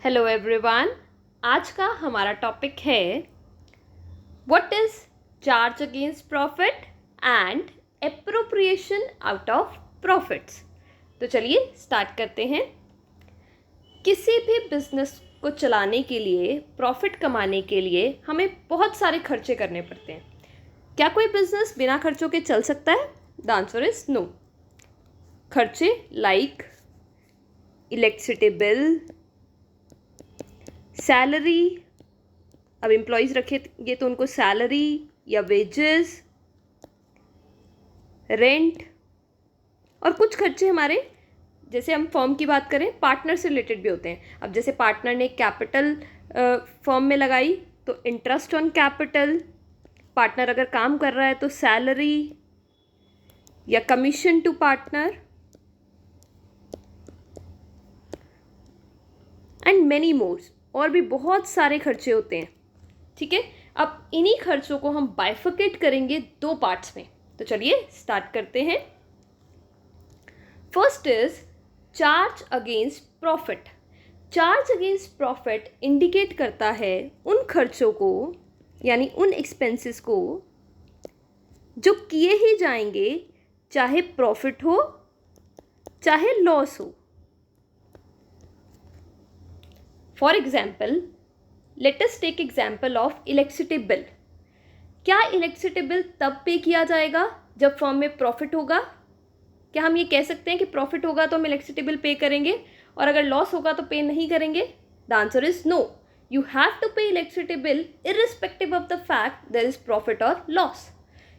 Hello everyone. आज का हमारा टॉपिक है what is charge against profit and appropriation out of profits. तो चलिए स्टार्ट करते हैं। किसी भी बिजनेस को चलाने के लिए, प्रॉफिट कमाने के लिए हमें बहुत सारे खर्चे करने पड़ते हैं। क्या कोई बिजनेस बिना खर्चों के चल सकता है? The answer is no. खर्चे लाइक इलेक्ट्रिसिटी बिल, सैलरी, अब एम्प्लॉयज़ रखेंगे तो उनको सैलरी या वेजेस, रेंट, और कुछ खर्चे हमारे, जैसे हम फर्म की बात करें, पार्टनर से रिलेटेड भी होते हैं। अब जैसे पार्टनर ने कैपिटल फर्म में लगाई तो इंटरेस्ट ऑन कैपिटल, पार्टनर अगर काम कर रहा है तो सैलरी या commission to partner and many more, और भी बहुत सारे खर्चे होते हैं। ठीक है, अब इन्हीं खर्चों को हम बाइफर्केट करेंगे दो पार्ट्स में। तो चलिए स्टार्ट करते हैं। First is charge against profit. Charge against profit indicate करता है उन खर्चों को, यानी उन एक्सपेंसेस को जो किए ही जाएंगे, चाहे प्रॉफिट हो चाहे लॉस हो। For example, let us take example of electricity bill. क्या इलेक्ट्रिसिटी बिल तब पे किया जाएगा जब फर्म में प्रॉफिट होगा? क्या हम ये कह सकते हैं कि प्रॉफिट होगा तो हम इलेक्ट्रिसिटी बिल पे करेंगे और अगर लॉस होगा तो पे नहीं करेंगे? The answer is no. You have to pay electricity bill irrespective of the fact there is profit or loss.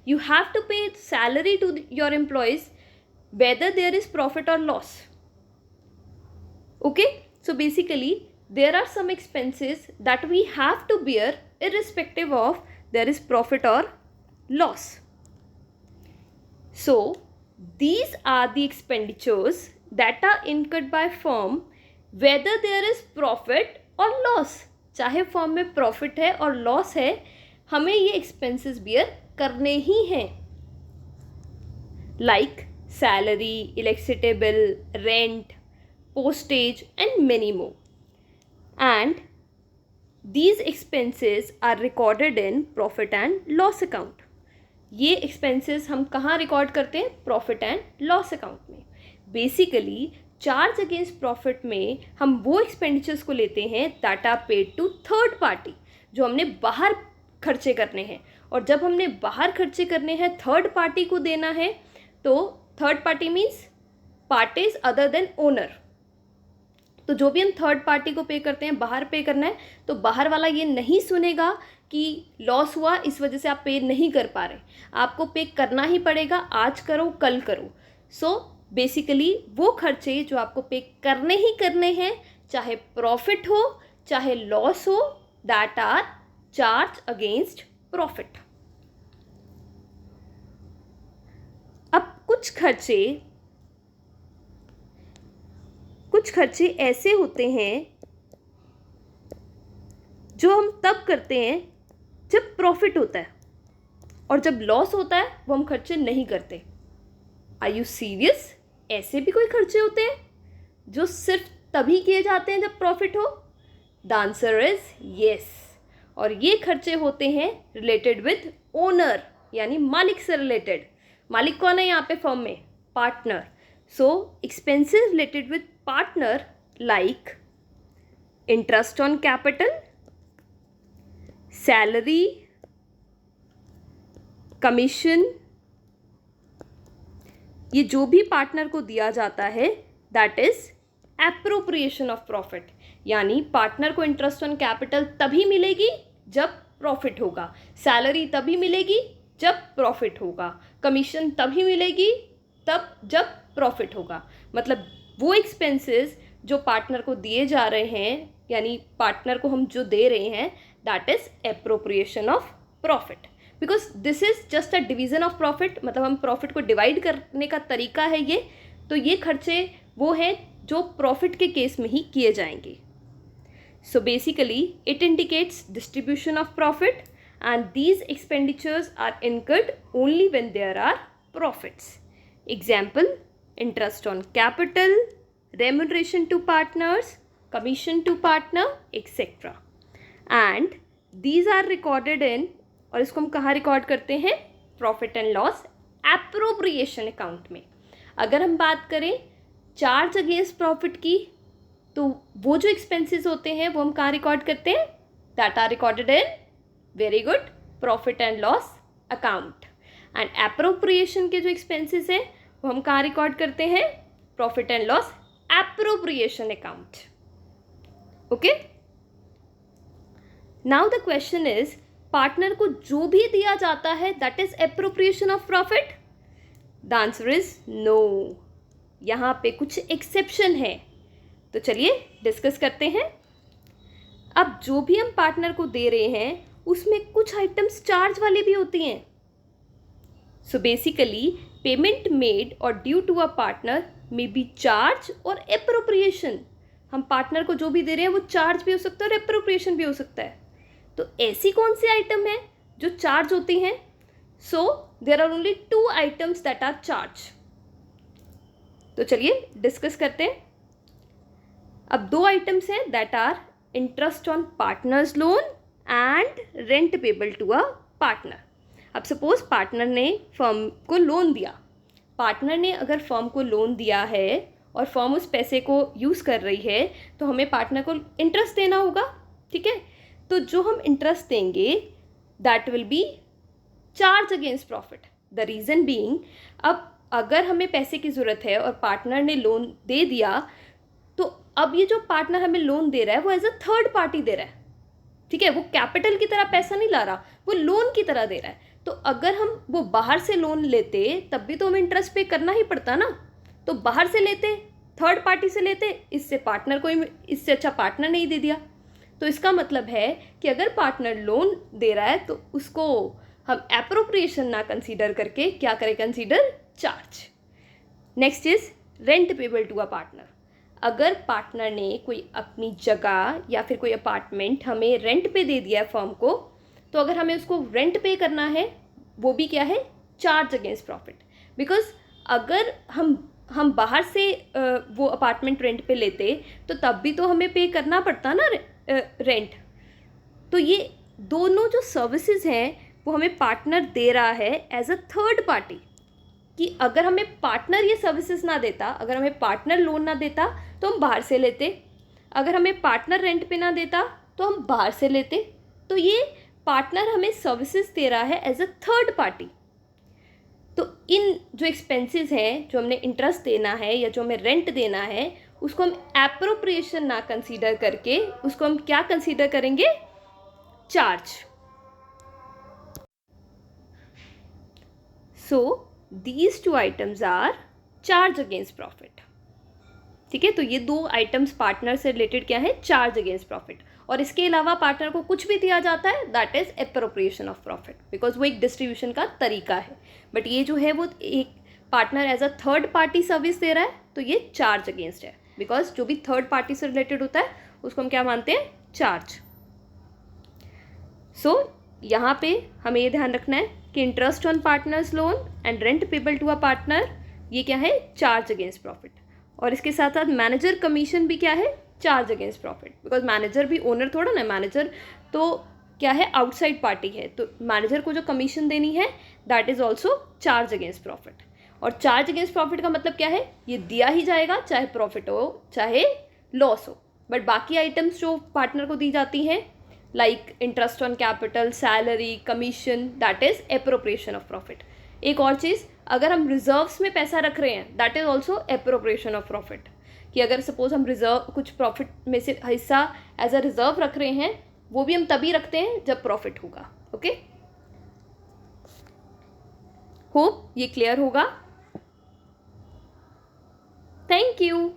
You have to pay salary to your employees whether there is profit or loss. Okay, so basically there are some expenses that we have to bear irrespective of there is profit or loss. So these are the expenditures that are incurred by firm whether there is profit or loss. चाहे firm में profit है और loss है, हमें ये expenses beer करने ही हैं, like salary, electricity bill, rent, postage and many more. And these expenses are recorded in profit and loss account. ये expenses हम कहाँ रिकॉर्ड करते हैं? प्रॉफिट एंड लॉस अकाउंट में। बेसिकली चार्ज अगेंस्ट प्रॉफिट में हम वो एक्सपेंडिचर्स को लेते हैं that are paid to third party, जो हमने बाहर खर्चे करने हैं। और जब हमने बाहर खर्चे करने हैं, थर्ड पार्टी को देना है, तो third party means parties other than owner. तो जो भी हम थर्ड पार्टी को पे करते हैं, बाहर पे करना है, तो बाहर वाला ये नहीं सुनेगा कि लॉस हुआ इस वजह से आप पे नहीं कर पा रहे। आपको पे करना ही पड़ेगा, आज करो कल करो। सो बेसिकली वो खर्चे जो आपको पे करने ही करने हैं, चाहे प्रॉफिट हो चाहे लॉस हो, that are charge against profit. अब कुछ खर्चे ऐसे होते हैं जो हम तब करते हैं जब प्रॉफिट होता है, और जब लॉस होता है वो हम खर्चे नहीं करते। Are you serious? ऐसे भी कोई खर्चे होते हैं जो सिर्फ तभी किए जाते हैं जब प्रॉफिट हो? The answer is yes. और ये खर्चे होते हैं रिलेटेड विद ओनर, यानी मालिक से रिलेटेड। मालिक कौन है यहाँ पे फर्म में? Partner. So expenses related with partner like interest on capital, salary, commission, ये जो भी पार्टनर को दिया जाता है that is appropriation of profit. यानी पार्टनर को इंटरेस्ट ऑन कैपिटल तभी मिलेगी जब प्रॉफिट होगा, सैलरी तभी मिलेगी जब प्रॉफिट होगा, कमीशन तभी मिलेगी तब जब प्रॉफिट होगा। मतलब वो एक्सपेंसेस जो पार्टनर को दिए जा रहे हैं, यानी पार्टनर को हम जो दे रहे हैं, that is appropriation of profit. Because this is just a division of profit, मतलब हम प्रॉफिट को डिवाइड करने का तरीका है ये। तो ये खर्चे वो हैं जो प्रॉफिट के केस में ही किए जाएंगे। So basically it indicates distribution of profit and these expenditures are incurred only when there are profits. Example: interest on capital, remuneration to partners, commission to partner, etc. And these are recorded in, और इसको हम कहाँ record करते हैं? Profit and loss appropriation account में. अगर हम बात करें चार्ज अगेंस्ट प्रॉफिट की, तो वो जो एक्सपेंसेस होते हैं वो हम कहाँ रिकॉर्ड करते हैं? That are recorded in, very good, profit and loss account. And appropriation के जो एक्सपेंसेस हैं वो हम कहाँ रिकॉर्ड करते हैं? Profit and loss appropriation account. Okay, now the question is, partner को जो भी दिया जाता है that is appropriation of profit? The answer is no. यहाँ पे कुछ एक्सेप्शन है, तो चलिए डिस्कस करते हैं. अब जो भी हम पार्टनर को दे रहे हैं उसमें कुछ आइटम्स चार्ज वाली भी होती हैं. So basically payment made or due to a partner may be charge or appropriation. हम पार्टनर को जो भी दे रहे हैं वो चार्ज भी हो सकता है और एप्रोप्रिएशन भी हो सकता है. तो ऐसी कौन सी आइटम है जो चार्ज होती हैं? So there are only 2 items that are charge. तो चलिए डिस्कस करते हैं. अब 2 आइटम्स हैं that are interest on partner's loan and rent payable to a partner. अब सपोज पार्टनर ने फर्म को लोन दिया. पार्टनर ने अगर फर्म को लोन दिया है और फर्म उस पैसे को यूज़ कर रही है तो हमें पार्टनर को इंटरेस्ट देना होगा. ठीक है, तो जो हम इंटरेस्ट देंगे that will be charge against profit. The reason being, अब अगर हमें पैसे की ज़रूरत है और पार्टनर ने लोन दे दिया, तो अब ये जो पार्टनर हमें लोन दे रहा है वो एज अ थर्ड पार्टी दे रहा है. ठीक है, वो कैपिटल की तरह पैसा नहीं ला रहा, वो लोन की तरह दे रहा है. तो अगर हम वो बाहर से लोन लेते तब भी तो हमें इंटरेस्ट पे करना ही पड़ता ना. तो बाहर से लेते, थर्ड पार्टी से लेते, इससे पार्टनर को, इससे अच्छा पार्टनर नहीं दे दिया. तो इसका मतलब है कि अगर पार्टनर लोन दे रहा है तो उसको हम एप्रोप्रिएशन ना कंसीडर करके क्या करें? Consider charge. Next is rent payable to a partner. अगर पार्टनर ने कोई अपनी जगह या फिर कोई अपार्टमेंट हमें रेंट पे दे दिया है फर्म को, तो अगर हमें उसको रेंट पे करना है वो भी क्या है? Charge against profit. बिकॉज अगर हम बाहर से वो अपार्टमेंट रेंट पे लेते तो तब भी तो हमें पे करना पड़ता ना रेंट. तो ये दोनों जो सर्विसेज हैं वो हमें पार्टनर दे रहा है एज अ थर्ड पार्टी. कि अगर हमें पार्टनर ये सर्विसेज ना देता, अगर हमें पार्टनर लोन ना देता तो हम बाहर से लेते, अगर हमें पार्टनर रेंट पे ना देता तो हम बाहर से लेते. तो ये पार्टनर हमें सर्विसेज दे रहा है एज अ थर्ड पार्टी. तो इन जो एक्सपेंसेस हैं, जो हमने इंटरेस्ट देना है या जो हमें रेंट देना है, उसको हम एप्रोप्रिएशन ना कंसीडर करके उसको हम क्या कंसीडर करेंगे? Charge. So these 2 items are charge against profit. ठीक है, तो ये 2 आइटम्स पार्टनर से रिलेटेड क्या है? Charge against profit. और इसके अलावा पार्टनर को कुछ भी दिया जाता है that is appropriation of profit, because वो एक डिस्ट्रीब्यूशन का तरीका है. बट ये जो है वो एक partner as a third party service दे रहा है, तो ये चार्ज अगेंस्ट है. बिकॉज जो भी थर्ड पार्टी से रिलेटेड होता है उसको हम क्या मानते हैं? चार्ज. सो यहाँ पे हमें ये ध्यान रखना है कि interest on partner's loan and rent payable to a partner, ये क्या है? Charge against profit. और इसके साथ साथ मैनेजर कमीशन भी क्या है? Charge against profit. Because manager भी ओनर थोड़ा ना, मैनेजर तो क्या है? आउटसाइड पार्टी है. तो मैनेजर को जो कमीशन देनी है that is also charge against profit. और चार्ज अगेंस्ट प्रॉफिट का मतलब क्या है? ये दिया ही जाएगा, चाहे प्रॉफिट हो चाहे लॉस हो. बट बाकी आइटम्स जो पार्टनर को दी जाती हैं like interest on capital, salary, commission, that is appropriation of profit. एक और चीज़, अगर हम रिजर्व्स में पैसा रख रहे हैं that is also appropriation of profit. कि अगर सपोज हम रिजर्व कुछ प्रॉफिट में से हिस्सा एज अ रिजर्व रख रहे हैं, वो भी हम तभी रखते हैं जब प्रॉफिट होगा. ओके, होप ये क्लियर होगा. Thank you.